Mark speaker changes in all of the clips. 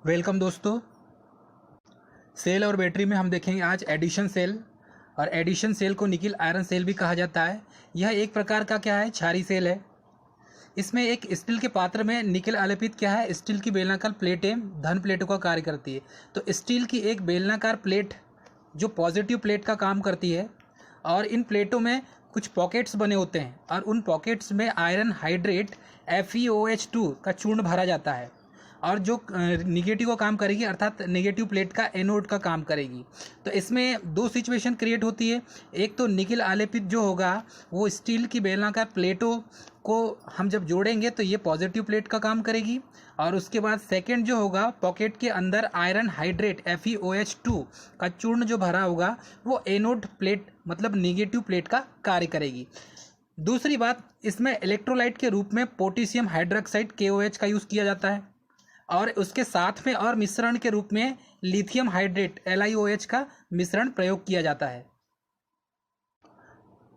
Speaker 1: Welcome दोस्तों। Cell और battery में हम देखेंगे आज एडिशन सेल। और एडिशन सेल को निकिल आयरन सेल भी कहा जाता है। यह एक प्रकार का क्या है, क्षारीय सेल है। इसमें एक स्टील के पात्र में निकिल आलेपित क्या है, स्टील की बेलनाकार प्लेटें धन प्लेटों का कार्य करती है। तो स्टील की एक बेलनाकार प्लेट जो पॉजिटिव प्लेट का काम करती है, और इन प्लेटों में कुछ पॉकेट्स बने होते हैं, और उन पॉकेट्स में आयरन हाइड्रेट FeOH2 का चूर्ण भरा जाता है, और जो निगेटिव का काम करेगी, अर्थात नेगेटिव प्लेट का एनोड का काम करेगी। तो इसमें दो सिचुएशन क्रिएट होती है। एक तो निकिल आलेपित जो होगा वो स्टील की बेलनाकार प्लेटों को हम जब जोड़ेंगे तो ये पॉजिटिव प्लेट का काम करेगी, और उसके बाद सेकंड जो होगा, पॉकेट के अंदर आयरन हाइड्रेट FeOH2 का चूर्ण जो भरा होगा वो एनोड प्लेट मतलब निगेटिव प्लेट का कार्य करेगी। दूसरी बात, इसमें इलेक्ट्रोलाइट के रूप में पोटेशियम हाइड्रोक्साइड KOH का यूज़ किया जाता है, और उसके साथ में और मिश्रण के रूप में लिथियम हाइड्रेट LiOH का मिश्रण प्रयोग किया जाता है।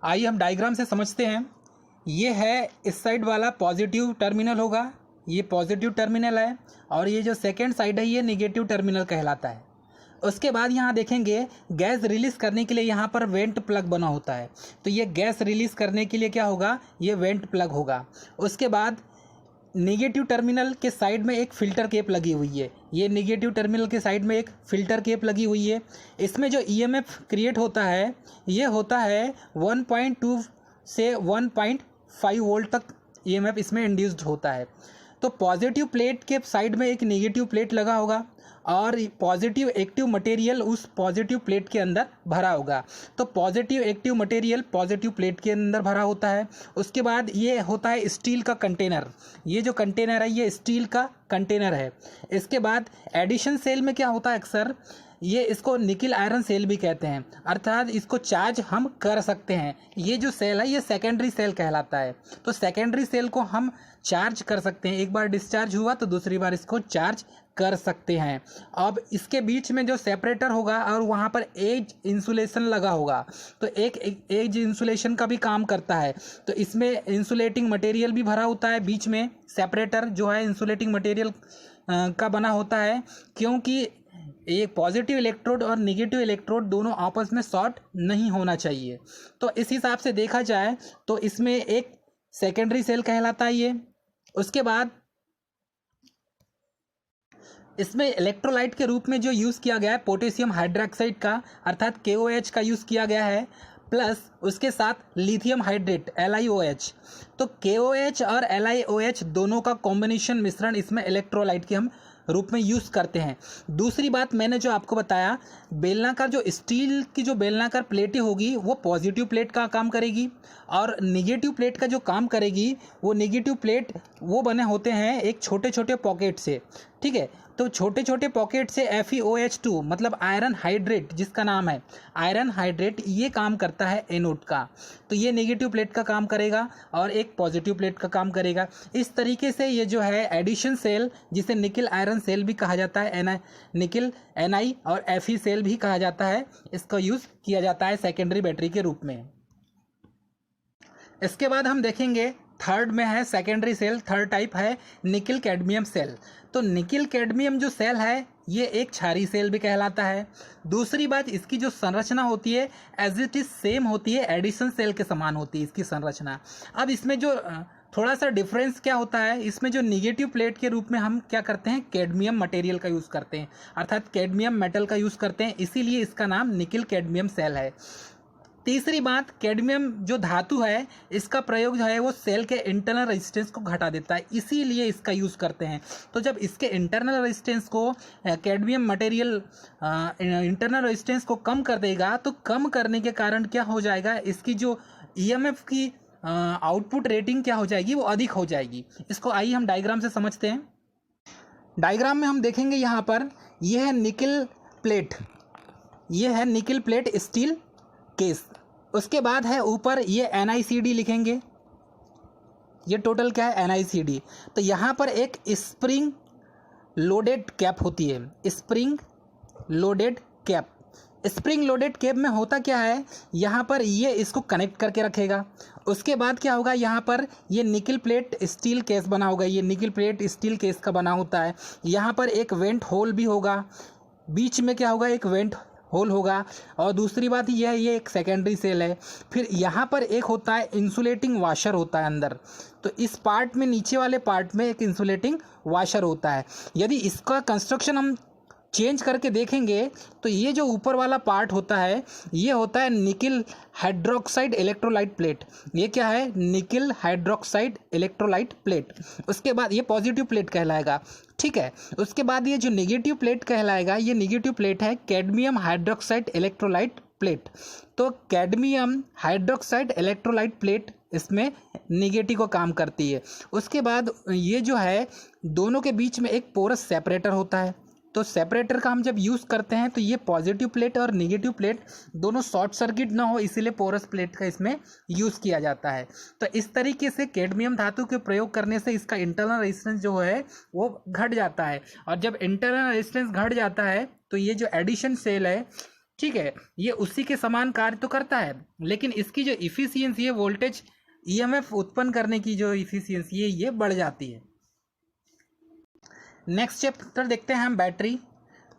Speaker 1: आइए हम डायग्राम से समझते हैं। ये है इस साइड वाला पॉजिटिव टर्मिनल होगा, ये पॉजिटिव टर्मिनल है, और ये जो सेकेंड साइड है ये निगेटिव टर्मिनल कहलाता है। उसके बाद यहाँ देखेंगे गैस रिलीज़ करने के लिए यहाँ पर वेंट प्लग बना होता है। तो ये गैस रिलीज़ करने के लिए क्या होगा, ये वेंट प्लग होगा। उसके बाद नेगेटिव टर्मिनल के साइड में एक फ़िल्टर केप लगी हुई है। ये नेगेटिव टर्मिनल के साइड में एक फ़िल्टर केप लगी हुई है। इसमें जो EMF क्रिएट होता है ये होता है 1.2 से 1.5 वोल्ट तक EMF इसमें इंड्यूस्ड होता है। तो पॉजिटिव प्लेट के साइड में एक नेगेटिव प्लेट लगा होगा, और पॉजिटिव एक्टिव मटेरियल उस पॉजिटिव प्लेट के अंदर भरा होगा। तो positive active material positive plate के अंदर भरा होता है। उसके बाद ये होता है स्टील का कंटेनर। ये जो कंटेनर है ये स्टील का कंटेनर है। इसके बाद एडिशन सेल में क्या होता है, अक्सर ये इसको निकिल आयरन सेल भी कहते हैं, अर्थात इसको चार्ज हम कर सकते हैं। ये जो सेल है ये सेकेंडरी सेल कहलाता है। तो सेकेंडरी सेल को हम चार्ज कर सकते हैं, एक बार डिस्चार्ज हुआ तो दूसरी बार इसको चार्ज कर सकते हैं। अब इसके बीच में जो सेपरेटर होगा और वहाँ पर एज इंसुलेशन लगा होगा, तो एक एज इंसुलेशन का भी काम करता है। तो इसमें इंसुलेटिंग मटेरियल भी भरा होता है, बीच में सेपरेटर जो है इंसुलेटिंग मटेरियल का बना होता है, क्योंकि एक पॉजिटिव इलेक्ट्रोड और नेगेटिव इलेक्ट्रोड दोनों आपस में शॉर्ट नहीं होना चाहिए। तो इस हिसाब से देखा जाए तो इसमें एक सेकेंडरी सेल कहलाता है ये। उसके बाद इसमें इलेक्ट्रोलाइट के रूप में जो यूज़ किया गया है पोटेशियम हाइड्रोक्साइड का, अर्थात KOH का यूज़ किया गया है, प्लस उसके साथ लिथियम हाइड्रेट LiOH। तो KOH और LiOH दोनों का कॉम्बिनेशन मिश्रण इसमें इलेक्ट्रोलाइट के हम रूप में यूज़ करते हैं। दूसरी बात मैंने जो आपको बताया, बेलनाकार जो स्टील की जो बेलनाकार प्लेटें होगी वो पॉजिटिव प्लेट का काम करेगी, और नेगेटिव प्लेट का जो काम करेगी वो नेगेटिव प्लेट वो बने होते हैं एक छोटे छोटे पॉकेट से। ठीक है, तो छोटे छोटे पॉकेट से FeOH2 मतलब आयरन हाइड्रेट, जिसका नाम है आयरन हाइड्रेट, ये काम करता है एनोड का। तो ये नेगेटिव प्लेट का काम करेगा और एक पॉजिटिव प्लेट का काम करेगा। इस तरीके से ये जो है एडिशन सेल, जिसे निकिल आयरन सेल भी कहा जाता है, निकिल Ni और Fe सेल भी कहा जाता है, इसका यूज़ किया जाता है सेकेंडरी बैटरी के रूप में। इसके बाद हम देखेंगे थर्ड में है सेकेंडरी सेल, थर्ड टाइप है निकिल कैडमियम सेल। तो निकिल कैडमियम जो सेल है ये एक क्षारीय सेल भी कहलाता है। दूसरी बात, इसकी जो संरचना होती है एज इट इज सेम होती है, एडिशन सेल के समान होती है इसकी संरचना। अब इसमें जो थोड़ा सा डिफरेंस क्या होता है, इसमें जो निगेटिव प्लेट के रूप में हम क्या करते हैं, कैडमियम मटेरियल का यूज़ करते हैं, अर्थात कैडमियम मेटल का यूज़ करते हैं, इसीलिए इसका नाम निकिल कैडमियम सेल है। तीसरी बात, कैडमियम जो धातु है इसका प्रयोग जो है वो सेल के इंटरनल रेजिस्टेंस को घटा देता है, इसीलिए इसका यूज़ करते हैं। तो जब इसके इंटरनल रेजिस्टेंस को कैडमियम मटेरियल इंटरनल रेजिस्टेंस को कम कर देगा, तो कम करने के कारण क्या हो जाएगा, इसकी जो EMF की आउटपुट रेटिंग क्या हो जाएगी, वो अधिक हो जाएगी। इसको आइए हम डायग्राम से समझते हैं। डायग्राम में हम देखेंगे यहाँ पर यह है निकिल प्लेट, यह है निकिल प्लेट स्टील केस। उसके बाद है ऊपर ये NiCd लिखेंगे, ये टोटल क्या है NiCd। तो यहाँ पर एक स्प्रिंग लोडेड कैप होती है, spring loaded cap, spring loaded cab में होता क्या है, यहाँ पर ये इसको कनेक्ट करके रखेगा। उसके बाद क्या होगा, यहाँ पर ये निकल प्लेट स्टील केस बना होगा, ये निकल प्लेट स्टील केस का बना होता है। यहाँ पर एक वेंट होल भी होगा, बीच में क्या होगा, एक वेंट होल होगा। और दूसरी बात ये एक सेकेंडरी सेल है। फिर यहाँ पर एक होता है इंसुलेटिंग वाशर होता है अंदर, तो इस पार्ट में, नीचे वाले पार्ट में एक इंसुलेटिंग वाशर होता है। यदि इसका कंस्ट्रक्शन हम चेंज करके देखेंगे तो ये जो ऊपर वाला पार्ट होता है ये होता है निकिल हाइड्रोक्साइड इलेक्ट्रोलाइट प्लेट। ये क्या है, निकिल हाइड्रोक्साइड इलेक्ट्रोलाइट प्लेट। उसके बाद ये पॉजिटिव प्लेट कहलाएगा, ठीक है। उसके बाद ये जो नेगेटिव प्लेट कहलाएगा, ये नेगेटिव प्लेट है कैडमियम हाइड्रोक्साइड इलेक्ट्रोलाइट प्लेट। तो कैडमियम हाइड्रोक्साइड इलेक्ट्रोलाइट प्लेट इसमें नेगेटिव को काम करती है। उसके बाद ये जो है दोनों के बीच में एक पोरस सेपरेटर होता है। तो सेपरेटर का हम जब यूज़ करते हैं तो ये पॉजिटिव प्लेट और नेगेटिव प्लेट दोनों शॉर्ट सर्किट ना हो, इसीलिए पोरस प्लेट का इसमें यूज़ किया जाता है। तो इस तरीके से कैडमियम धातु के प्रयोग करने से इसका इंटरनल रेजिस्टेंस जो है वो घट जाता है। और जब इंटरनल रेजिस्टेंस घट जाता है तो ये जो एडिशन सेल है, ठीक है, ये उसी के समान कार्य तो करता है, लेकिन इसकी जो इफिशियंसी है, वोल्टेज ईएमएफ उत्पन्न करने की जो इफिशियंसी है ये बढ़ जाती है। नेक्स्ट चैप्टर देखते हैं हम बैटरी।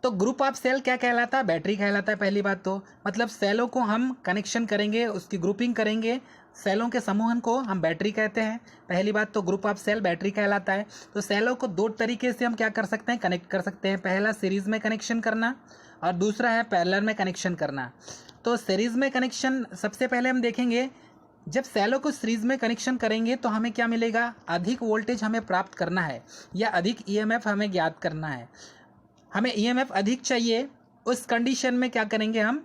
Speaker 1: तो ग्रुप ऑफ सेल क्या कहलाता है, बैटरी कहलाता है। पहली बात तो मतलब सेलों को हम कनेक्शन करेंगे, उसकी ग्रुपिंग करेंगे, सेलों के समूहन को हम बैटरी कहते हैं। पहली बात तो ग्रुप ऑफ सेल बैटरी कहलाता है। तो सेलों को दो तरीके से हम क्या कर सकते हैं, कनेक्ट कर सकते हैं। पहला सीरीज़ में कनेक्शन करना और दूसरा है पैरेलल में कनेक्शन करना। तो सीरीज़ में कनेक्शन सबसे पहले हम देखेंगे, जब सेलों को सीरीज में कनेक्शन करेंगे तो हमें क्या मिलेगा, अधिक वोल्टेज हमें प्राप्त करना है या अधिक ईएमएफ हमें ज्ञात करना है। हमें ईएमएफ अधिक चाहिए, उस कंडीशन में क्या करेंगे, हम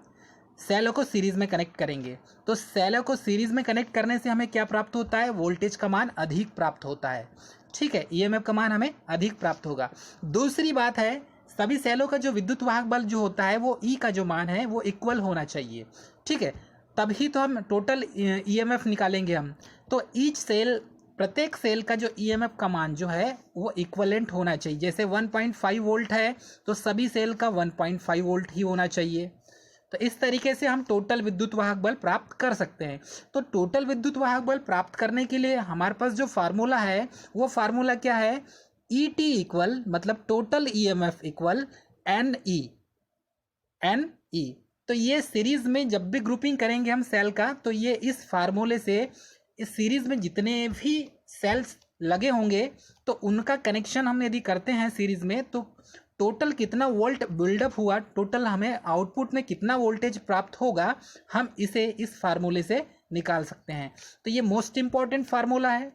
Speaker 1: सेलों को सीरीज में कनेक्ट करेंगे। तो सेलों को सीरीज में कनेक्ट करने से हमें क्या प्राप्त होता है, वोल्टेज का मान अधिक प्राप्त होता है, ठीक है, ईएमएफ का मान हमें अधिक प्राप्त होगा। दूसरी बात है, सभी सेलों का जो विद्युत वाहक बल जो होता है वो ई का जो मान है वो इक्वल होना चाहिए, ठीक है, तभी तो हम टोटल ईएमएफ निकालेंगे हम। तो ईच सेल, प्रत्येक सेल का जो ईएमएफ का मान जो है वो इक्वलेंट होना चाहिए। जैसे 1.5 वोल्ट है तो सभी सेल का 1.5 वोल्ट ही होना चाहिए। तो इस तरीके से हम टोटल विद्युत वाहक बल प्राप्त कर सकते हैं। तो टोटल विद्युत वाहक बल प्राप्त करने के लिए हमारे पास जो फार्मूला है वो फार्मूला क्या है, ई टी इक्वल मतलब total EMF equal N E. तो ये सीरीज में जब भी ग्रुपिंग करेंगे हम सेल का, तो ये इस फार्मूले से इस सीरीज में जितने भी सेल्स लगे होंगे तो उनका कनेक्शन हम यदि करते हैं सीरीज में, तो टोटल कितना वोल्ट बिल्डअप हुआ, टोटल हमें आउटपुट में कितना वोल्टेज प्राप्त होगा, हम इसे इस फार्मूले से निकाल सकते हैं। तो ये मोस्ट इंपॉर्टेंट फार्मूला है।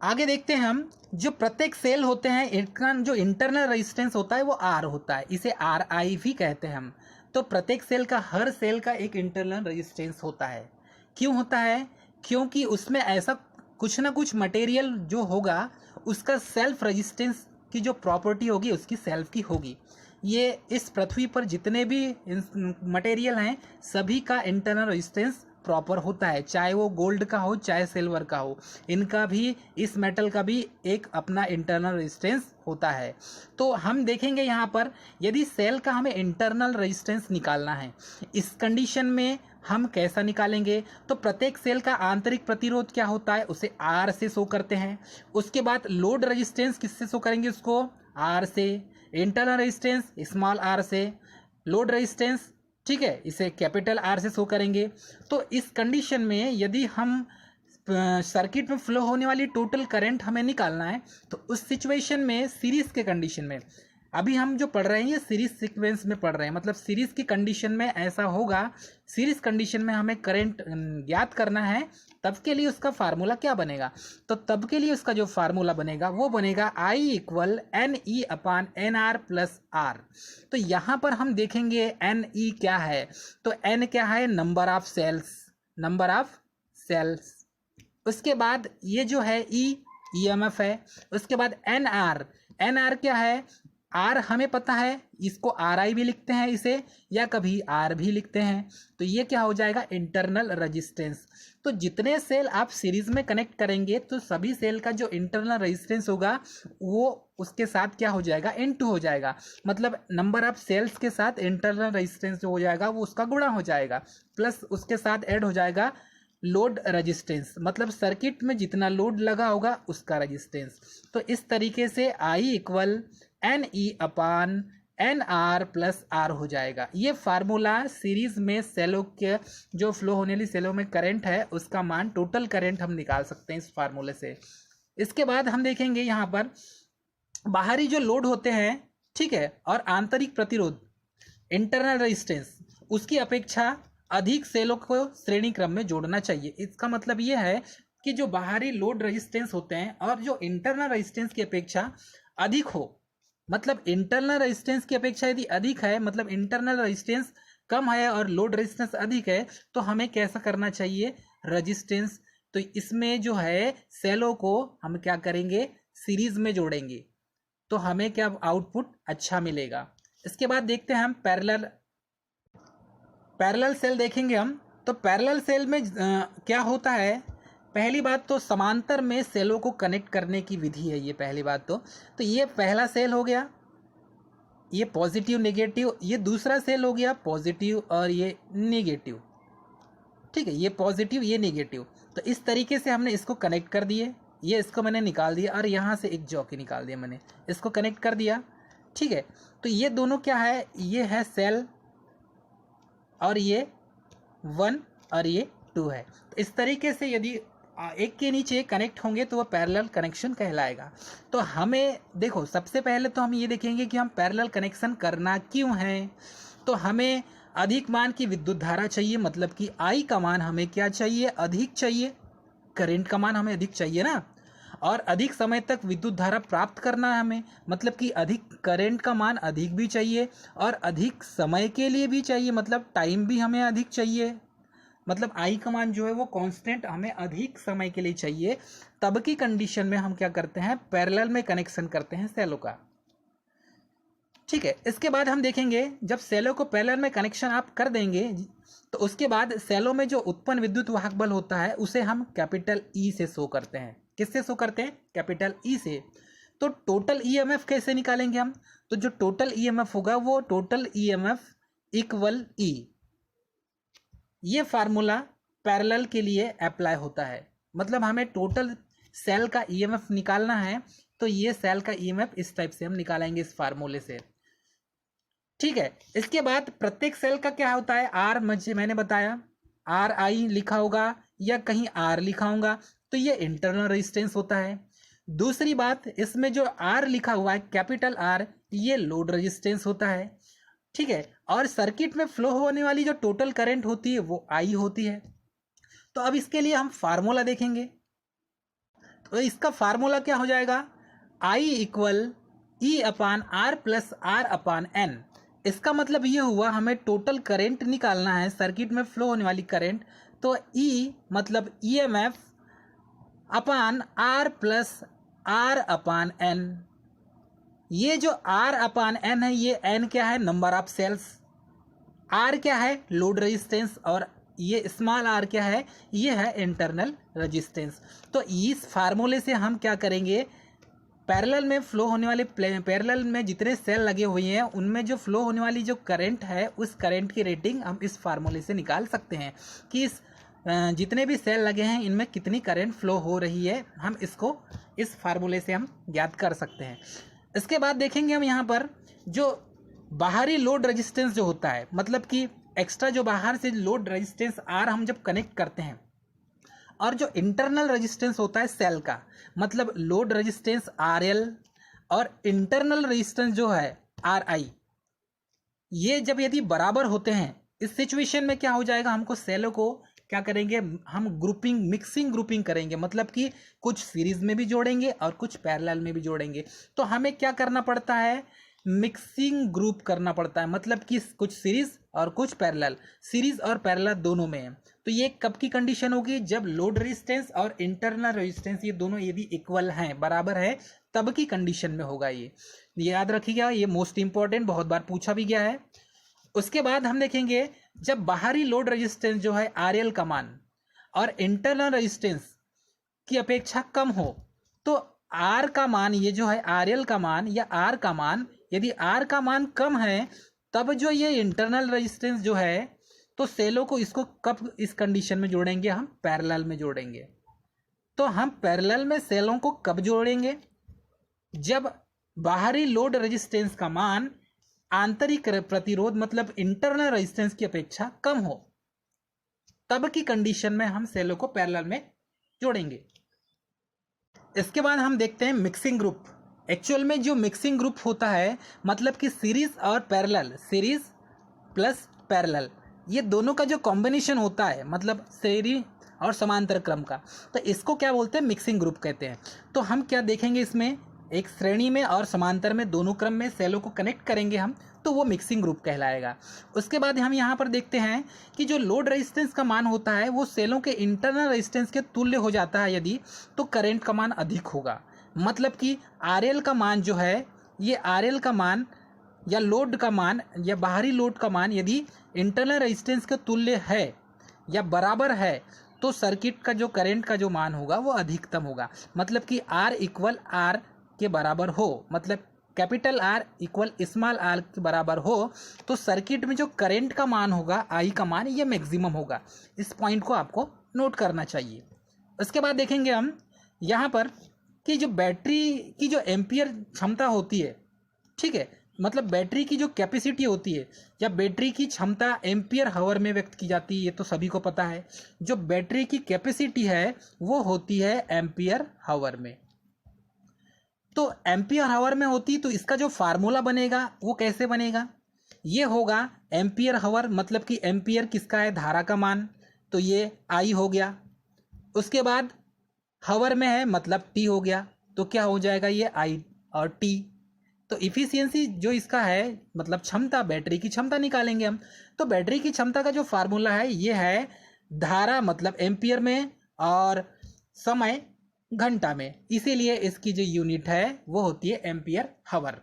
Speaker 1: आगे देखते हैं हम, जो प्रत्येक सेल होते हैं इनका जो इंटरनल रेजिस्टेंस होता है वो आर होता है, इसे आर आई भी कहते हैं हम। तो प्रत्येक सेल का, हर सेल का एक इंटरनल रेजिस्टेंस होता है। क्यों होता है, क्योंकि उसमें ऐसा कुछ ना कुछ मटेरियल जो होगा उसका सेल्फ रेजिस्टेंस की जो प्रॉपर्टी होगी उसकी सेल्फ की होगी। ये इस पृथ्वी पर जितने भी मटेरियल हैं सभी का इंटरनल रेजिस्टेंस प्रॉपर होता है, चाहे वो गोल्ड का हो चाहे सिल्वर का हो, इनका भी, इस मेटल का भी एक अपना इंटरनल रेजिस्टेंस होता है। तो हम देखेंगे यहाँ पर, यदि सेल का हमें इंटरनल रेजिस्टेंस निकालना है, इस कंडीशन में हम कैसा निकालेंगे, तो प्रत्येक सेल का आंतरिक प्रतिरोध क्या होता है उसे आर से शो करते हैं। उसके बाद लोड रेजिस्टेंस किससे शो करेंगे, उसको आर से, इंटरनल रेजिस्टेंस स्मॉल आर से, लोड रेजिस्टेंस, ठीक है, इसे कैपिटल आर से शो करेंगे। तो इस कंडीशन में यदि हम सर्किट में फ्लो होने वाली टोटल करंट हमें निकालना है, तो उस सिचुएशन में सीरीज के कंडीशन में, अभी हम जो पढ़ रहे हैं ये सीरीज सीक्वेंस में पढ़ रहे हैं, मतलब सीरीज की कंडीशन में ऐसा होगा, सीरीज कंडीशन में हमें करंट ज्ञात करना है, तब के लिए उसका फार्मूला क्या बनेगा, तो तब के लिए उसका जो फार्मूला बनेगा वो बनेगा I equal N E upon n R plus r. तो यहाँ पर हम देखेंगे एन ई क्या है, तो एन क्या है, number of cells, number of cells. उसके बाद ये जो है ई ईएमएफ है। उसके बाद एन आर, एन आर क्या है, आर हमें पता है, इसको आर आई भी लिखते हैं इसे, या कभी आर भी लिखते हैं, तो ये क्या हो जाएगा, इंटरनल रेजिस्टेंस। तो जितने सेल आप सीरीज में कनेक्ट करेंगे तो सभी सेल का जो इंटरनल रेजिस्टेंस होगा वो उसके साथ क्या हो जाएगा, इनटू हो जाएगा। मतलब नंबर ऑफ सेल्स के साथ इंटरनल रेजिस्टेंस जो हो जाएगा वो उसका गुणा हो जाएगा, प्लस उसके साथ ऐड हो जाएगा लोड रेजिस्टेंस, मतलब सर्किट में जितना लोड लगा होगा उसका रेजिस्टेंस। तो इस तरीके से I equal N E upon n R plus r हो जाएगा। ये फार्मूला सीरीज में सेलों के जो फ्लो होने वाली सेलों में करंट है उसका मान, टोटल करंट हम निकाल सकते हैं इस फार्मूले से। इसके बाद हम देखेंगे यहाँ पर बाहरी जो लोड होते हैं, ठीक है, और आंतरिक प्रतिरोध इंटरनल रेजिस्टेंस, उसकी अपेक्षा अधिक सेलों को श्रेणी क्रम में जोड़ना चाहिए। इसका मतलब ये है कि जो बाहरी लोड रेजिस्टेंस होते हैं और जो इंटरनल रेजिस्टेंस की अपेक्षा अधिक हो, मतलब इंटरनल रेजिस्टेंस की अपेक्षा यदि अधिक है, मतलब इंटरनल रेजिस्टेंस कम है और लोड रेजिस्टेंस अधिक है, तो हमें कैसा करना चाहिए, रेजिस्टेंस। तो इसमें जो है सेलों को हम क्या करेंगे, सीरीज में जोड़ेंगे, तो हमें क्या आउटपुट अच्छा मिलेगा। इसके बाद देखते हैं हम पैरेलल सेल देखेंगे हम। तो पैरेलल सेल में क्या होता है, पहली बात तो समांतर में सेलों को कनेक्ट करने की विधि है ये पहली बात। तो ये पहला सेल हो गया, ये पॉजिटिव नेगेटिव, ये दूसरा सेल हो गया पॉजिटिव और ये नेगेटिव, ठीक है, ये पॉजिटिव ये नेगेटिव। तो इस तरीके से हमने इसको कनेक्ट कर दिए, ये इसको मैंने निकाल दिया और यहाँ से एक जॉकी निकाल दिया मैंने, इसको कनेक्ट कर दिया, ठीक है। तो ये दोनों क्या है, ये है सेल और ये 1 और ये 2 है। तो इस तरीके से यदि एक के नीचे कनेक्ट होंगे तो वह पैरेलल कनेक्शन कहलाएगा। तो हमें देखो, सबसे पहले तो हम ये देखेंगे कि हम पैरेलल कनेक्शन करना क्यों है। तो हमें अधिक मान की विद्युत धारा चाहिए, मतलब कि आई का मान हमें क्या चाहिए, अधिक चाहिए, करंट का मान हमें अधिक चाहिए ना, और अधिक समय तक विद्युत धारा प्राप्त करना है हमें, मतलब कि अधिक करंट का मान अधिक भी चाहिए और अधिक समय के लिए भी चाहिए, मतलब टाइम भी हमें अधिक चाहिए, मतलब आई का मान जो है वो कांस्टेंट हमें अधिक समय के लिए चाहिए। तब की कंडीशन में हम क्या करते हैं, पैरेलल में कनेक्शन करते हैं सेलों का, ठीक है। इसके बाद हम देखेंगे जब सेलों को पैरेलल में कनेक्शन आप कर देंगे तो उसके बाद सेलों में जो उत्पन्न विद्युत वाहक बल होता है उसे हम कैपिटल ई से शो करते हैं। किससे शो करते हैं, कैपिटल ई से। तो टोटल ईएमएफ कैसे निकालेंगे हम, तो जो टोटल ईएमएफ होगा वो टोटल ईएमएफ इक्वल ई, ये फार्मूला पैरेलल के लिए अप्लाई होता है। मतलब हमें टोटल सेल का ईएमएफ निकालना है, तो ये सेल का ईएमएफ इस टाइप से हम निकालेंगे इस फार्मूले से, ठीक है। इसके बाद प्रत्येक सेल का क्या होता है, आर, मैंने बताया आर आई लिखा होगा या कहीं आर लिखा होगा, तो ये इंटरनल रेजिस्टेंस होता है। दूसरी बात, इसमें जो आर लिखा हुआ है कैपिटल आर, ये लोड रेजिस्टेंस होता है, ठीक है। और सर्किट में फ्लो होने वाली जो टोटल करंट होती है वो आई होती है। तो अब इसके लिए हम फार्मूला देखेंगे। तो इसका फार्मूला क्या हो जाएगा, I equal E upon R plus are upon n. इसका मतलब ये हुआ हमें टोटल करंट निकालना है, सर्किट में फ्लो होने वाली करंट। तो ई मतलब EMF upon R plus are upon N. ये जो आर अपान एन है, ये एन क्या है, नंबर ऑफ सेल्स, आर क्या है, लोड रेजिस्टेंस, और ये स्मॉल आर क्या है, ये है इंटरनल रेजिस्टेंस। तो इस फार्मूले से हम क्या करेंगे, पैरेलल में फ्लो होने वाले पैरेलल में जितने सेल लगे हुए हैं उनमें जो फ्लो होने वाली जो करंट है उस करंट की रेटिंग हम इस फार्मूले से निकाल सकते हैं कि इस जितने भी सेल लगे हैं इनमें कितनी करंट फ्लो हो रही है, हम इसको इस फार्मूले से हम ज्ञात कर सकते हैं। इसके बाद देखेंगे हम यहाँ पर जो बाहरी लोड रेजिस्टेंस जो होता है, मतलब कि एक्स्ट्रा जो बाहर से लोड रेजिस्टेंस आर हम जब कनेक्ट करते हैं, और जो इंटरनल रेजिस्टेंस होता है सेल का, मतलब लोड रेजिस्टेंस आर एल और इंटरनल रेजिस्टेंस जो है आर आई, ये जब यदि बराबर होते हैं, इस सिचुएशन में क्या हो जाएगा, हमको सेलों को क्या करेंगे, हम ग्रुपिंग मिक्सिंग ग्रुपिंग करेंगे, मतलब कि कुछ सीरीज में भी जोड़ेंगे और कुछ पैरेलल में भी जोड़ेंगे। तो हमें क्या करना पड़ता है, मिक्सिंग ग्रुप करना पड़ता है, मतलब कि कुछ सीरीज और कुछ पैरेलल, सीरीज और पैरेलल दोनों में है। तो ये कब की कंडीशन होगी, जब लोड रेजिस्टेंस और इंटरनल रेजिस्टेंस ये दोनों यदि इक्वल हैं, बराबर है, तब की कंडीशन में होगा। ये याद रखिएगा, ये मोस्ट इंपॉर्टेंट, बहुत बार पूछा भी गया है। उसके बाद हम देखेंगे जब बाहरी लोड रेजिस्टेंस जो है आर एल का मान और इंटरनल रेजिस्टेंस की अपेक्षा कम हो तो आर का मान, ये जो है आर एल का मान या आर का मान, यदि आर का मान कम है तब जो ये इंटरनल रेजिस्टेंस जो है, तो सेलों को इसको कब इस कंडीशन में जोड़ेंगे, हम पैरेलल में जोड़ेंगे। तो हम पैरेलल में सेलों को कब जोड़ेंगे, जब बाहरी लोड रेजिस्टेंस का मान आंतरिक प्रतिरोध मतलब इंटरनल रेजिस्टेंस की अपेक्षा कम हो, तब की कंडीशन में हम सेलों को पैरेलल में जोड़ेंगे। इसके बाद हम देखते हैं मिक्सिंग ग्रुप। एक्चुअल में जो मिक्सिंग ग्रुप होता है मतलब कि सीरीज और पैरेलल, सीरीज प्लस पैरेलल, ये दोनों का जो कॉम्बिनेशन होता है मतलब सीरीज और समांतर क्रम का, तो इसको क्या बोलते हैं, मिक्सिंग ग्रुप कहते हैं। तो हम क्या देखेंगे इसमें, एक श्रेणी में और समांतर में दोनों क्रम में सेलों को कनेक्ट करेंगे हम, तो वो मिक्सिंग ग्रुप कहलाएगा। उसके बाद हम यहाँ पर देखते हैं कि जो लोड रेजिस्टेंस का मान होता है वो सेलों के इंटरनल रेजिस्टेंस के तुल्य हो जाता है यदि, तो करंट का मान अधिक होगा। मतलब कि आर एल का मान जो है, ये आर एल का मान या लोड का मान या बाहरी लोड का मान यदि इंटरनल रेजिस्टेंस के तुल्य है या बराबर है, तो सर्किट का जो करंट का जो मान होगा वो अधिकतम होगा। मतलब कि आर इक्वल आर के बराबर हो, मतलब capital R equal small R के बराबर हो, तो सर्किट में जो करंट का मान होगा, आई का मान, ये मैक्सिमम होगा। इस पॉइंट को आपको नोट करना चाहिए। उसके बाद देखेंगे हम यहाँ पर कि जो बैटरी की जो एम्पियर क्षमता होती है, ठीक है, मतलब बैटरी की जो कैपेसिटी होती है या बैटरी की क्षमता एम्पियर हावर में व्यक्त की जाती है, ये तो सभी को पता है। जो बैटरी की कैपेसिटी है वो होती है एम्पियर हावर में। तो एम्पियर हावर में होती, तो इसका जो फार्मूला बनेगा वो कैसे बनेगा, ये होगा एम्पियर हावर, मतलब कि एम्पियर किसका है, धारा का मान, तो ये आई हो गया। उसके बाद हावर में है मतलब टी हो गया, तो क्या हो जाएगा, ये आई और टी। तो इफिशियंसी जो इसका है मतलब क्षमता, बैटरी की क्षमता निकालेंगे हम। तो बैटरी की क्षमता का जो फार्मूला है ये है धारा मतलब एम्पियर में और समय घंटा में, इसीलिए इसकी जो यूनिट है वो होती है एम्पियर हावर।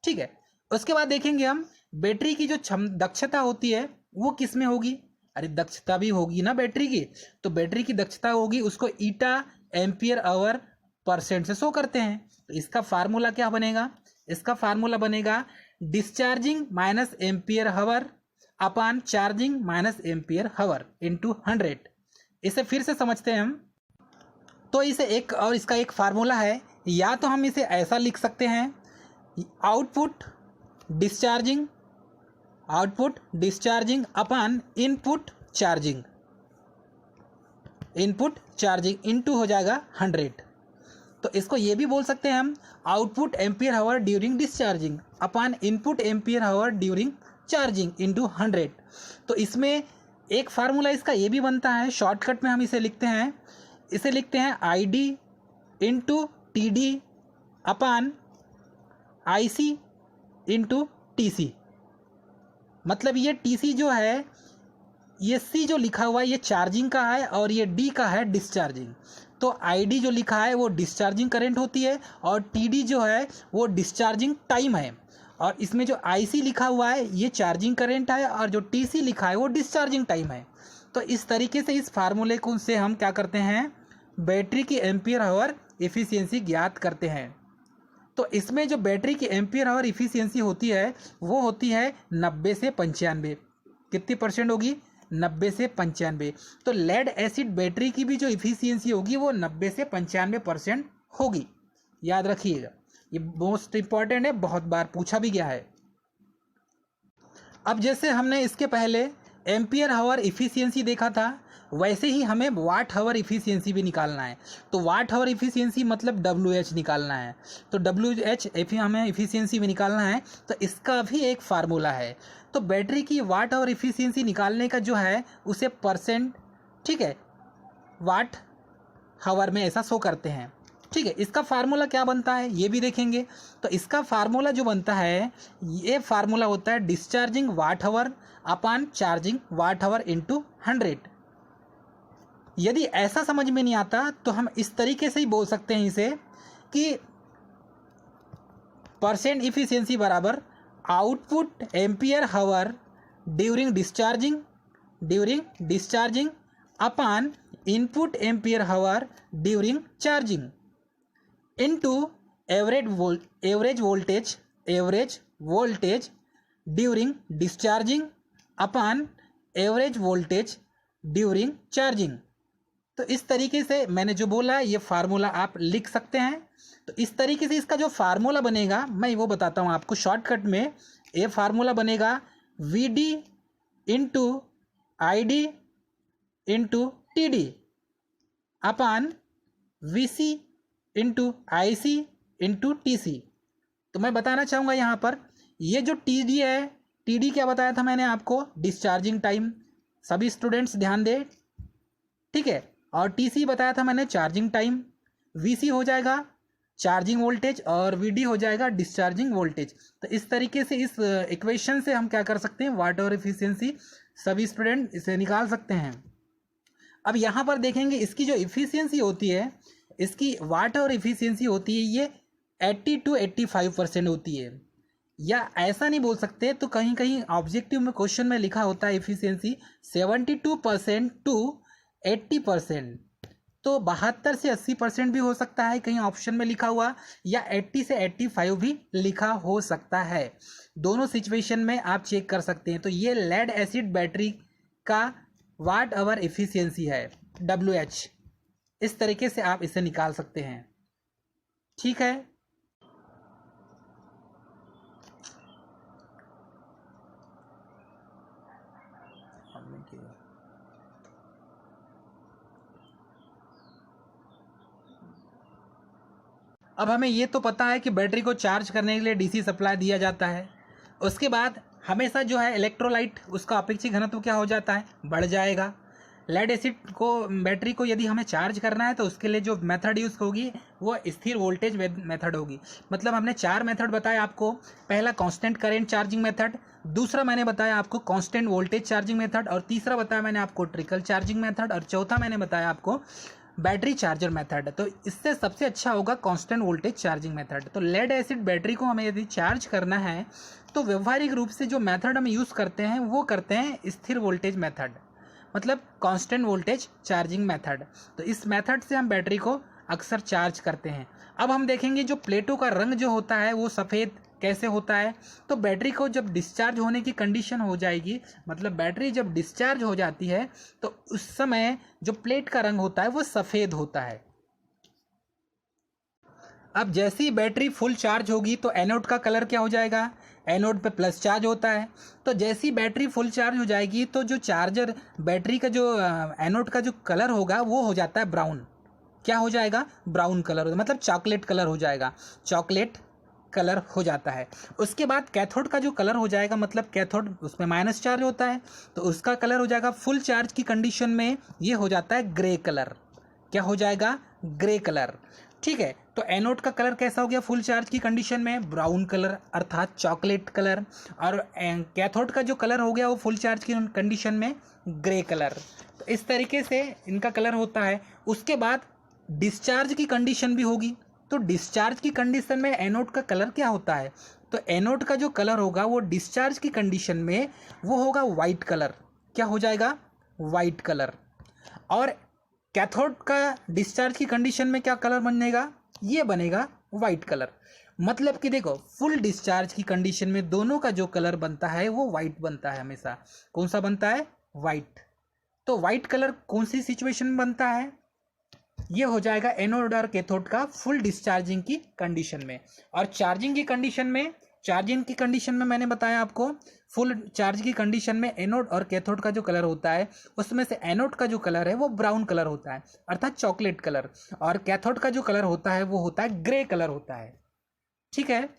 Speaker 1: ठीक है, उसके बाद देखेंगे हम बैटरी की जो दक्षता होती है वो किस में होगी, अरे दक्षता भी होगी ना बैटरी की, तो बैटरी की दक्षता होगी, उसको ईटा एम्पियर आवर परसेंट से शो करते हैं। तो इसका फार्मूला क्या बनेगा, इसका फार्मूला बनेगा डिस्चार्जिंग माइनस एम्पियर हावर अपान चार्जिंग माइनस एम्पियर हावर इनटू 100। इसे फिर से समझते हैं हम। तो इसे एक और इसका एक फार्मूला है, या तो हम इसे ऐसा लिख सकते हैं, output discharging upon input charging into हो जाएगा 100। तो इसको ये भी बोल सकते हैं हम output ampere hour during discharging upon input ampere hour during charging into 100। तो इसमें एक फार्मूला इसका ये भी बनता है, शॉर्टकट में हम इसे लिखते हैं I D into T D upon I C into T C. मतलब ये टी सी जो है, ये सी जो लिखा हुआ है ये चार्जिंग का है और ये डी का है डिस्चार्जिंग। तो आई डी जो लिखा है वो डिस्चार्जिंग करंट होती है और टी डी जो है वो डिस्चार्जिंग टाइम है, और इसमें जो आई सी लिखा हुआ है ये चार्जिंग करंट है और जो टी सी लिखा है वो डिस्चार्जिंग टाइम है। तो इस तरीके से इस फार्मूले को से हम क्या करते हैं, बैटरी की एम्पियर हावर एफिशिएंसी ज्ञात करते हैं। तो इसमें जो बैटरी की एम्पियर हावर एफिशिएंसी होती है वो होती है 90 से 95। कितनी परसेंट होगी, 90 से 95। तो लेड एसिड बैटरी की भी जो एफिशिएंसी होगी वो 90 से 95% होगी, याद रखिएगा, ये मोस्ट इंपॉर्टेंट है, बहुत बार पूछा भी गया है। अब जैसे हमने इसके पहले एम्पियर हावर एफिशिएंसी देखा था, वैसे ही हमें वाट हावर एफिशिएंसी भी निकालना है। तो वाट हावर एफिशिएंसी मतलब WH निकालना है, तो WH हमें एफिशिएंसी भी निकालना है, तो इसका भी एक फार्मूला है। तो बैटरी की वाट हावर एफिशिएंसी निकालने का जो है उसे परसेंट, ठीक है, वाट हावर में ऐसा शो करते हैं। ठीक है, इसका फार्मूला क्या बनता है ये भी देखेंगे। तो इसका फार्मूला जो बनता है, ये फार्मूला होता है डिस्चार्जिंग वाट हावर अपान चार्जिंग वाट हावर इनटू 100। यदि ऐसा समझ में नहीं आता तो हम इस तरीके से ही बोल सकते हैं इसे कि परसेंट इफिशियंसी बराबर output ampere hour during discharging upon input ampere hour during charging into average voltage during discharging upon average voltage during charging. तो इस तरीके से मैंने जो बोला है ये फार्मूला आप लिख सकते हैं। तो इस तरीके से इसका जो फार्मूला बनेगा मैं वो बताता हूँ आपको शॉर्टकट में। ये फार्मूला बनेगा V D into I D into T D upon V C into I C into T C. तो मैं बताना चाहूँगा यहाँ पर ये जो टी डी है, टी डी क्या बताया था मैंने आपको, डिस्चार्जिंग टाइम, सभी स्टूडेंट्स ध्यान दें, ठीक है। और टी सी बताया था मैंने चार्जिंग टाइम, वी सी हो जाएगा चार्जिंग वोल्टेज और वी डी हो जाएगा डिस्चार्जिंग वोल्टेज। तो इस तरीके से इस इक्वेशन से हम क्या कर सकते हैं, वाट और एफिशिएंसी सभी स्टूडेंट इसे निकाल सकते हैं। अब यहाँ पर देखेंगे इसकी जो इफ़िशियंसी होती है, इसकी वाट और इफ़िशियंसी होती है ये 80 to 85% होती है। या ऐसा नहीं बोल सकते, तो कहीं कहीं ऑब्जेक्टिव में क्वेश्चन में लिखा होता है इफ़िशियंसी 72% to 80%, तो 72 से 80% भी हो सकता है कहीं ऑप्शन में लिखा हुआ, या 80 से 85 भी लिखा हो सकता है। दोनों सिचुएशन में आप चेक कर सकते हैं। तो ये लेड एसिड बैटरी का वाट आवर एफिशिएंसी है WH। इस तरीके से आप इसे निकाल सकते हैं, ठीक है। अब हमें ये तो पता है कि बैटरी को चार्ज करने के लिए DC सप्लाई दिया जाता है। उसके बाद हमेशा जो है इलेक्ट्रोलाइट उसका अपेक्षित घनत्व क्या हो जाता है, बढ़ जाएगा। लेड एसिड को बैटरी को यदि हमें चार्ज करना है तो उसके लिए जो मेथड यूज़ होगी वो स्थिर वोल्टेज मेथड होगी। मतलब हमने 4 मेथड बताया आपको। पहला कांस्टेंट करंट चार्जिंग मेथड, दूसरा मैंने बताया आपको कांस्टेंट वोल्टेज चार्जिंग मेथड, और तीसरा बताया मैंने आपको ट्रिकल चार्जिंग मेथड, और चौथा मैंने बताया आपको बैटरी चार्जर मेथड। तो इससे सबसे अच्छा होगा कांस्टेंट वोल्टेज चार्जिंग मेथड। तो लेड एसिड बैटरी को हमें यदि चार्ज करना है तो व्यवहारिक रूप से जो मेथड हम यूज़ करते हैं वो करते हैं स्थिर वोल्टेज मेथड, मतलब कांस्टेंट वोल्टेज चार्जिंग मेथड। तो इस मेथड से हम बैटरी को अक्सर चार्ज करते हैं। अब हम देखेंगे जो प्लेटों का रंग जो होता है वो सफ़ेद कैसे होता है। तो बैटरी को जब डिस्चार्ज होने की कंडीशन हो जाएगी, मतलब बैटरी जब डिस्चार्ज हो जाती है तो उस समय जो प्लेट का रंग होता है वो सफ़ेद होता है। अब जैसे ही बैटरी फुल चार्ज होगी तो एनोड का कलर क्या हो जाएगा, एनोड पे प्लस चार्ज होता है। तो जैसे ही बैटरी फुल चार्ज हो जाएगी तो जो चार्जर बैटरी का जो एनोड का जो कलर होगा वो हो जाता है ब्राउन। क्या हो जाएगा, ब्राउन कलर, मतलब चॉकलेट कलर हो जाएगा, चॉकलेट कलर हो जाता है। उसके बाद कैथोड का जो कलर हो जाएगा, मतलब कैथोड उसमें माइनस चार्ज होता है तो उसका कलर हो जाएगा फुल चार्ज की कंडीशन में ये हो जाता है ग्रे कलर। क्या हो जाएगा, ग्रे कलर, ठीक है। तो एनोड का कलर कैसा हो गया फुल चार्ज की कंडीशन में, ब्राउन कलर अर्थात चॉकलेट कलर, और कैथोड का जो कलर हो गया वो फुल चार्ज की कंडीशन में ग्रे कलर। तो इस तरीके से इनका कलर होता है। उसके बाद डिस्चार्ज की कंडीशन भी होगी। तो डिस्चार्ज की कंडीशन में एनोड का कलर क्या होता है, तो एनोड का जो कलर होगा वो डिस्चार्ज की कंडीशन में वो होगा वाइट कलर। क्या हो जाएगा, वाइट कलर। और कैथोड का डिस्चार्ज की कंडीशन में क्या कलर बनेगा, ये बनेगा वाइट कलर। मतलब कि देखो फुल डिस्चार्ज की कंडीशन में दोनों का जो कलर बनता है वो वाइट बनता है हमेशा। कौन सा बनता है, वाइट। तो वाइट कलर कौन सी सिचुएशन में बनता है, ये हो जाएगा एनोड और कैथोड का फुल डिस्चार्जिंग की कंडीशन में। और चार्जिंग की कंडीशन में मैंने बताया आपको फुल चार्ज की कंडीशन में एनोड और कैथोड का जो कलर होता है उसमें से एनोड का जो कलर है वो ब्राउन कलर होता है अर्थात चॉकलेट कलर, और कैथोड का जो कलर होता है वो होता है ग्रे कलर होता है, ठीक है।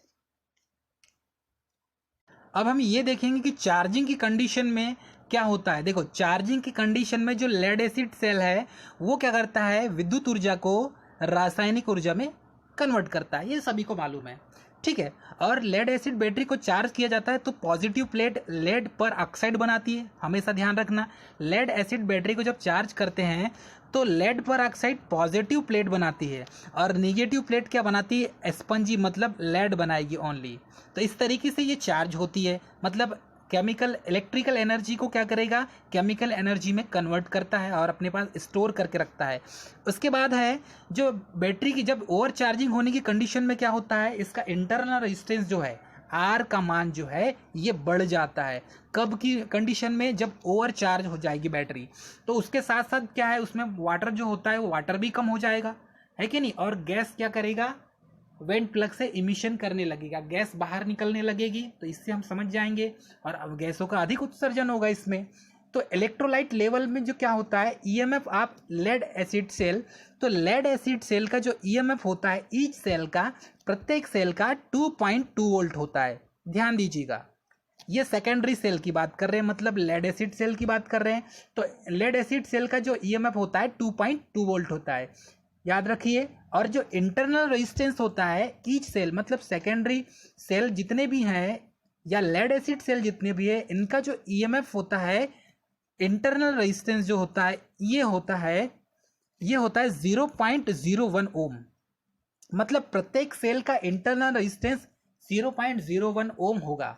Speaker 1: अब हम ये देखेंगे कि चार्जिंग की कंडीशन में क्या होता है। देखो चार्जिंग की कंडीशन में जो लेड एसिड सेल है वो क्या करता है, विद्युत ऊर्जा को रासायनिक ऊर्जा में कन्वर्ट करता है, ये सभी को मालूम है, ठीक है। और लेड एसिड बैटरी को चार्ज किया जाता है तो पॉजिटिव प्लेट लेड पर ऑक्साइड बनाती है, हमेशा ध्यान रखना। लेड एसिड बैटरी को जब चार्ज करते हैं तो लेड पर ऑक्साइड पॉजिटिव प्लेट बनाती है और निगेटिव प्लेट क्या बनाती है, स्पंजी, मतलब लेड बनाएगी ओनली। तो इस तरीके से ये चार्ज होती है, मतलब केमिकल इलेक्ट्रिकल एनर्जी को क्या करेगा, केमिकल एनर्जी में कन्वर्ट करता है और अपने पास स्टोर करके रखता है। उसके बाद है जो बैटरी की जब ओवर चार्जिंग होने की कंडीशन में क्या होता है, इसका इंटरनल रेजिस्टेंस जो है आर का मान जो है ये बढ़ जाता है। कब की कंडीशन में, जब ओवर चार्ज हो जाएगी बैटरी, तो उसके साथ साथ क्या है, उसमें वाटर जो होता है वो वाटर भी कम हो जाएगा, है कि नहीं। और गैस क्या करेगा, वेंट प्लग से इमिशन करने लगेगा, गैस बाहर निकलने लगेगी। तो इससे हम समझ जाएंगे, और अब गैसों का अधिक उत्सर्जन होगा इसमें। तो इलेक्ट्रोलाइट लेवल में जो क्या होता है, ईएमएफ आप लेड एसिड सेल, तो लेड एसिड सेल का जो ईएमएफ होता है ईच सेल का, प्रत्येक सेल का 2.2 वोल्ट होता है। ध्यान दीजिएगा, ये सेकेंडरी सेल की बात कर रहे हैं, मतलब लेड एसिड सेल की बात कर रहे हैं। तो लेड एसिड सेल का जो ईएमएफ होता है 2.2 वोल्ट होता है, याद रखिए। और जो इंटरनल रेजिस्टेंस होता है ईच सेल, मतलब सेकेंडरी सेल जितने भी हैं या लेड एसिड सेल जितने भी है, इनका जो ईएमएफ होता है, इंटरनल रेजिस्टेंस जो होता है ये होता है 0.01 ओम। मतलब प्रत्येक सेल का इंटरनल रेजिस्टेंस 0.01 ओम होगा।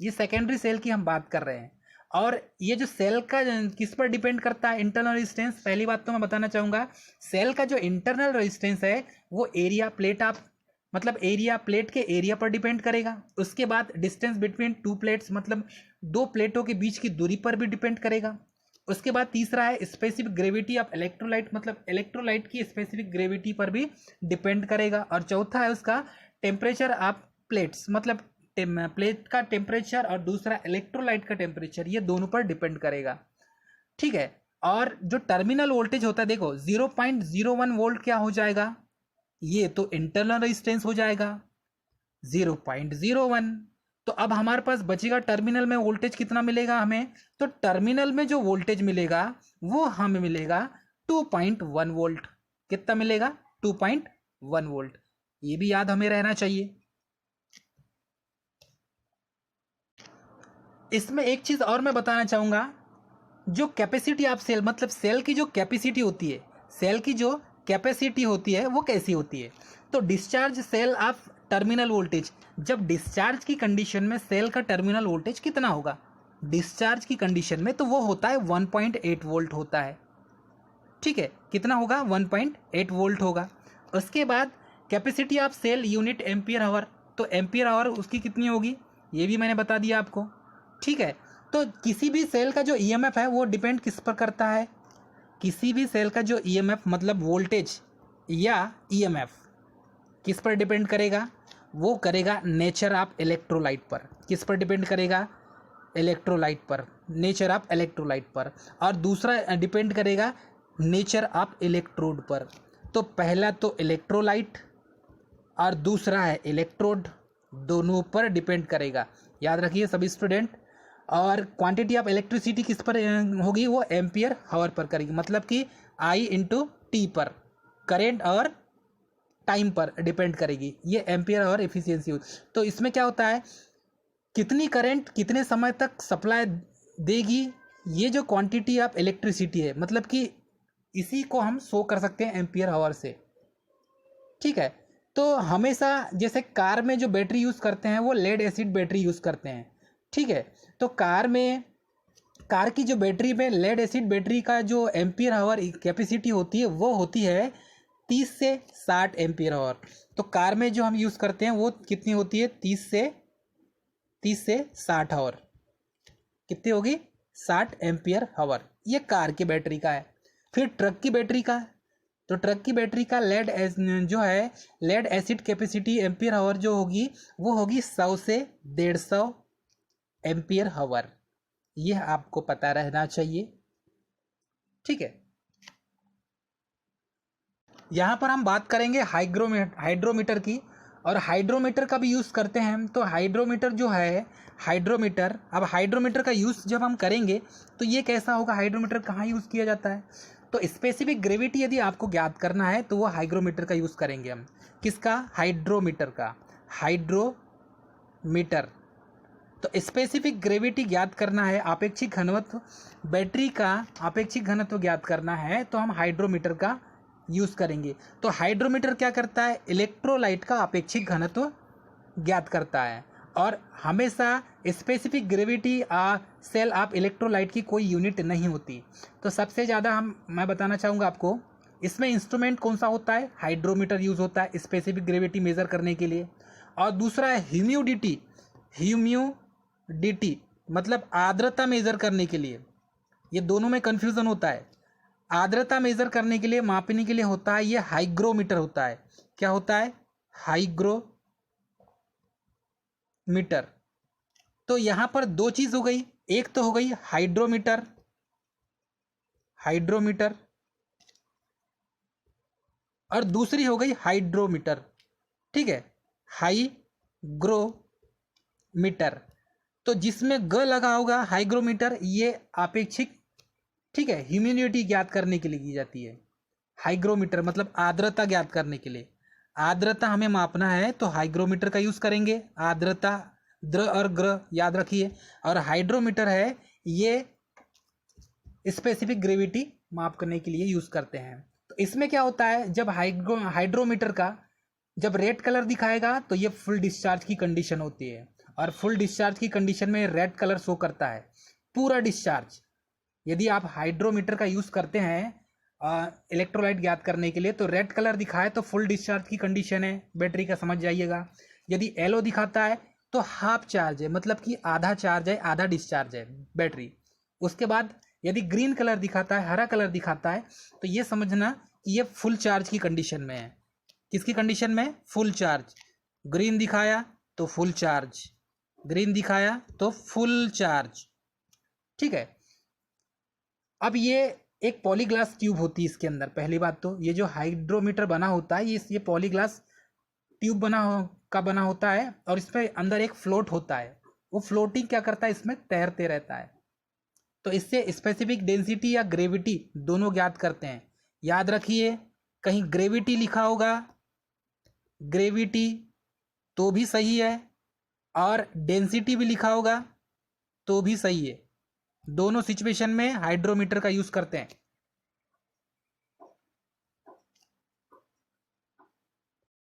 Speaker 1: ये सेकेंडरी सेल की हम बात कर रहे हैं। और ये जो सेल का किस पर डिपेंड करता है इंटरनल रेजिस्टेंस, पहली बात तो मैं बताना चाहूँगा, सेल का जो इंटरनल रेजिस्टेंस है वो एरिया प्लेट मतलब एरिया प्लेट के एरिया पर डिपेंड करेगा। उसके बाद डिस्टेंस बिटवीन टू प्लेट्स, मतलब दो प्लेटों के बीच की दूरी पर भी डिपेंड करेगा। उसके बाद तीसरा है स्पेसिफिक ग्रेविटी ऑफ इलेक्ट्रोलाइट, मतलब इलेक्ट्रोलाइट की स्पेसिफिक ग्रेविटी पर भी डिपेंड करेगा। और चौथा है उसका टेम्परेचर ऑफ प्लेट्स, मतलब प्लेट का टेम्परेचर, और दूसरा इलेक्ट्रोलाइट का टेम्परेचर, ये दोनों पर डिपेंड करेगा, ठीक है। और जो टर्मिनल वोल्टेज होता है, देखो 0.01 वोल्ट क्या हो जाएगा, ये तो इंटरनल रेजिस्टेंस हो जाएगा 0.01। तो अब हमारे पास बचेगा टर्मिनल में वोल्टेज कितना मिलेगा हमें, तो टर्मिनल में जो वोल्टेज मिलेगा वो हमें मिलेगा 2.1 वोल्ट। कितना मिलेगा, 2.1 वोल्ट। ये भी याद हमें रहना चाहिए। इसमें एक चीज और मैं बताना चाहूंगा, जो कैपेसिटी ऑफ सेल, मतलब सेल की जो कैपेसिटी होती है, सेल की जो कैपेसिटी होती है वो कैसी होती है। तो discharge cell of terminal voltage, जब डिस्चार्ज की कंडीशन में सेल का टर्मिनल वोल्टेज कितना होगा डिस्चार्ज की कंडीशन में, तो वो होता है 1.8 वोल्ट होता है, ठीक है। कितना होगा, 1.8 वोल्ट होगा। उसके बाद capacity of cell unit ampere hour, तो एम्पियर आवर उसकी कितनी होगी, ये भी मैंने बता दिया आपको, ठीक है। तो किसी भी सेल का जो ईएमएफ है वो डिपेंड किस पर करता है, किसी भी सेल का जो ईएमएफ मतलब वोल्टेज या ईएमएफ किस पर डिपेंड करेगा, वो करेगा नेचर ऑफ इलेक्ट्रोलाइट पर। किस पर डिपेंड करेगा, इलेक्ट्रोलाइट पर, नेचर ऑफ इलेक्ट्रोलाइट पर। और दूसरा डिपेंड करेगा नेचर ऑफ इलेक्ट्रोड पर। तो पहला तो इलेक्ट्रोलाइट और दूसरा है इलेक्ट्रोड, दोनों पर डिपेंड करेगा, याद रखिए सभी स्टूडेंट। और क्वांटिटी ऑफ इलेक्ट्रिसिटी किस पर होगी, वो एम्पियर हावर पर करेगी, मतलब कि आई इंटू टी पर, करेंट और टाइम पर डिपेंड करेगी, ये एम्पियर और एफिशिएंसी। तो इसमें क्या होता है, कितनी करंट कितने समय तक सप्लाई देगी, ये जो क्वांटिटी ऑफ इलेक्ट्रिसिटी है, मतलब कि इसी को हम शो कर सकते हैं एम्पियर हावर से, ठीक है। तो हमेशा जैसे कार में जो बैटरी यूज़ करते हैं वो लेड एसिड बैटरी यूज़ करते हैं, ठीक है। तो कार की जो बैटरी में लेड एसिड बैटरी का जो एम्पियर हावर कैपेसिटी होती है वो होती है 30 से 60 एम्पियर हावर। तो कार में जो हम यूज़ करते हैं वो कितनी होती है, 30 से 60 हावर। कितनी होगी, 60 एम्पियर हावर। ये कार की बैटरी का है। फिर ट्रक की बैटरी का, तो ट्रक की बैटरी का लेड एसिड कैपेसिटी एम्पियर हावर जो होगी वो होगी 100 से 150 एम्पियर हावर। यह आपको पता रहना चाहिए, ठीक है। यहाँ पर हम बात करेंगे हाइड्रोमीटर की, और हाइड्रोमीटर का भी यूज़ करते हैं। तो हाइड्रोमीटर जो है, अब हाइड्रोमीटर का यूज़ जब हम करेंगे तो ये कैसा होगा, हाइड्रोमीटर कहाँ यूज़ किया जाता है, तो स्पेसिफिक ग्रेविटी यदि आपको ज्ञात करना है तो वो हाइग्रोमीटर का यूज़ करेंगे हम। किसका, हाइड्रोमीटर का, हाइड्रोमीटर। तो स्पेसिफिक ग्रेविटी ज्ञात करना है, आपेक्षिक घनत्व, बैटरी का आपेक्षिक घनत्व ज्ञात करना है, तो हम हाइड्रोमीटर का यूज़ करेंगे। तो हाइड्रोमीटर क्या करता है, इलेक्ट्रोलाइट का आपेक्षिक घनत्व ज्ञात करता है। और हमेशा specific gravity cell of electrolyte की कोई यूनिट नहीं होती। तो सबसे ज़्यादा मैं बताना चाहूँगा आपको, इसमें इंस्ट्रूमेंट कौन सा होता है, हाइड्रोमीटर यूज़ होता है स्पेसिफिक ग्रेविटी मेज़र करने के लिए। और दूसरा है ह्यूमिडिटी, ह्यूमिडिटी मतलब आर्द्रता मेज़र करने के लिए। ये दोनों में कन्फ्यूज़न होता है। आर्द्रता मेज़र करने के लिए, मापने के लिए होता है ये हाइग्रोमीटर होता है। क्या होता है, हाइग्रोमीटर। तो यहाँ पर दो चीज़ हो गई, एक तो हो गई हाइड्रोमीटर, हाइड्रोमीटर, और दूसरी हो गई हाइड्रोमीटर। ठीक है, हाइग्रोमीटर। तो जिसमें ग लगा होगा हाइग्रोमीटर, ये आपेक्षिक, ठीक है, ह्यूमिडिटी ज्ञात करने के लिए की जाती है। हाइग्रोमीटर मतलब आर्द्रता ज्ञात करने के लिए, आर्द्रता हमें मापना है तो हाइग्रोमीटर का यूज़ करेंगे। आर्द्रता द्र और ग्र याद रखिए। और हाइड्रोमीटर है ये स्पेसिफिक ग्रेविटी माप करने के लिए यूज़ करते हैं। तो इसमें क्या होता है, जब हाइड्रोमीटर का जब रेड कलर दिखाएगा तो ये फुल डिस्चार्ज की कंडीशन होती है, और फुल डिस्चार्ज की कंडीशन में रेड कलर शो करता है पूरा डिस्चार्ज। यदि आप हाइड्रोमीटर का यूज़ करते हैं इलेक्ट्रोलाइट ज्ञात करने के लिए तो रेड कलर दिखाए तो फुल डिस्चार्ज की कंडीशन है बैटरी का, समझ जाइएगा। यदि येलो दिखाता है तो हाफ चार्ज है, मतलब कि आधा चार्ज है, आधा डिस्चार्ज है बैटरी। उसके बाद यदि ग्रीन कलर दिखाता है, हरा कलर दिखाता है, तो ये समझना कि ये फुल चार्ज की कंडीशन में है। किसकी कंडीशन में, फुल चार्ज। ग्रीन दिखाया तो फुल चार्ज, ग्रीन दिखाया तो फुल चार्ज। ठीक है, अब ये एक पॉलीग्लास ट्यूब होती है इसके अंदर। पहली बात तो ये जो हाइड्रोमीटर बना होता है ये पॉलीग्लास ट्यूब बना होता है, और इस पर अंदर एक फ्लोट होता है। वो फ्लोटिंग क्या करता है, इसमें तैरते रहता है। तो इससे स्पेसिफिक डेंसिटी या ग्रेविटी दोनों ज्ञात करते हैं। याद रखिए, कहीं ग्रेविटी लिखा होगा, ग्रेविटी तो भी सही है, और डेंसिटी भी लिखा होगा तो भी सही है। दोनों सिचुएशन में हाइड्रोमीटर का यूज़ करते हैं।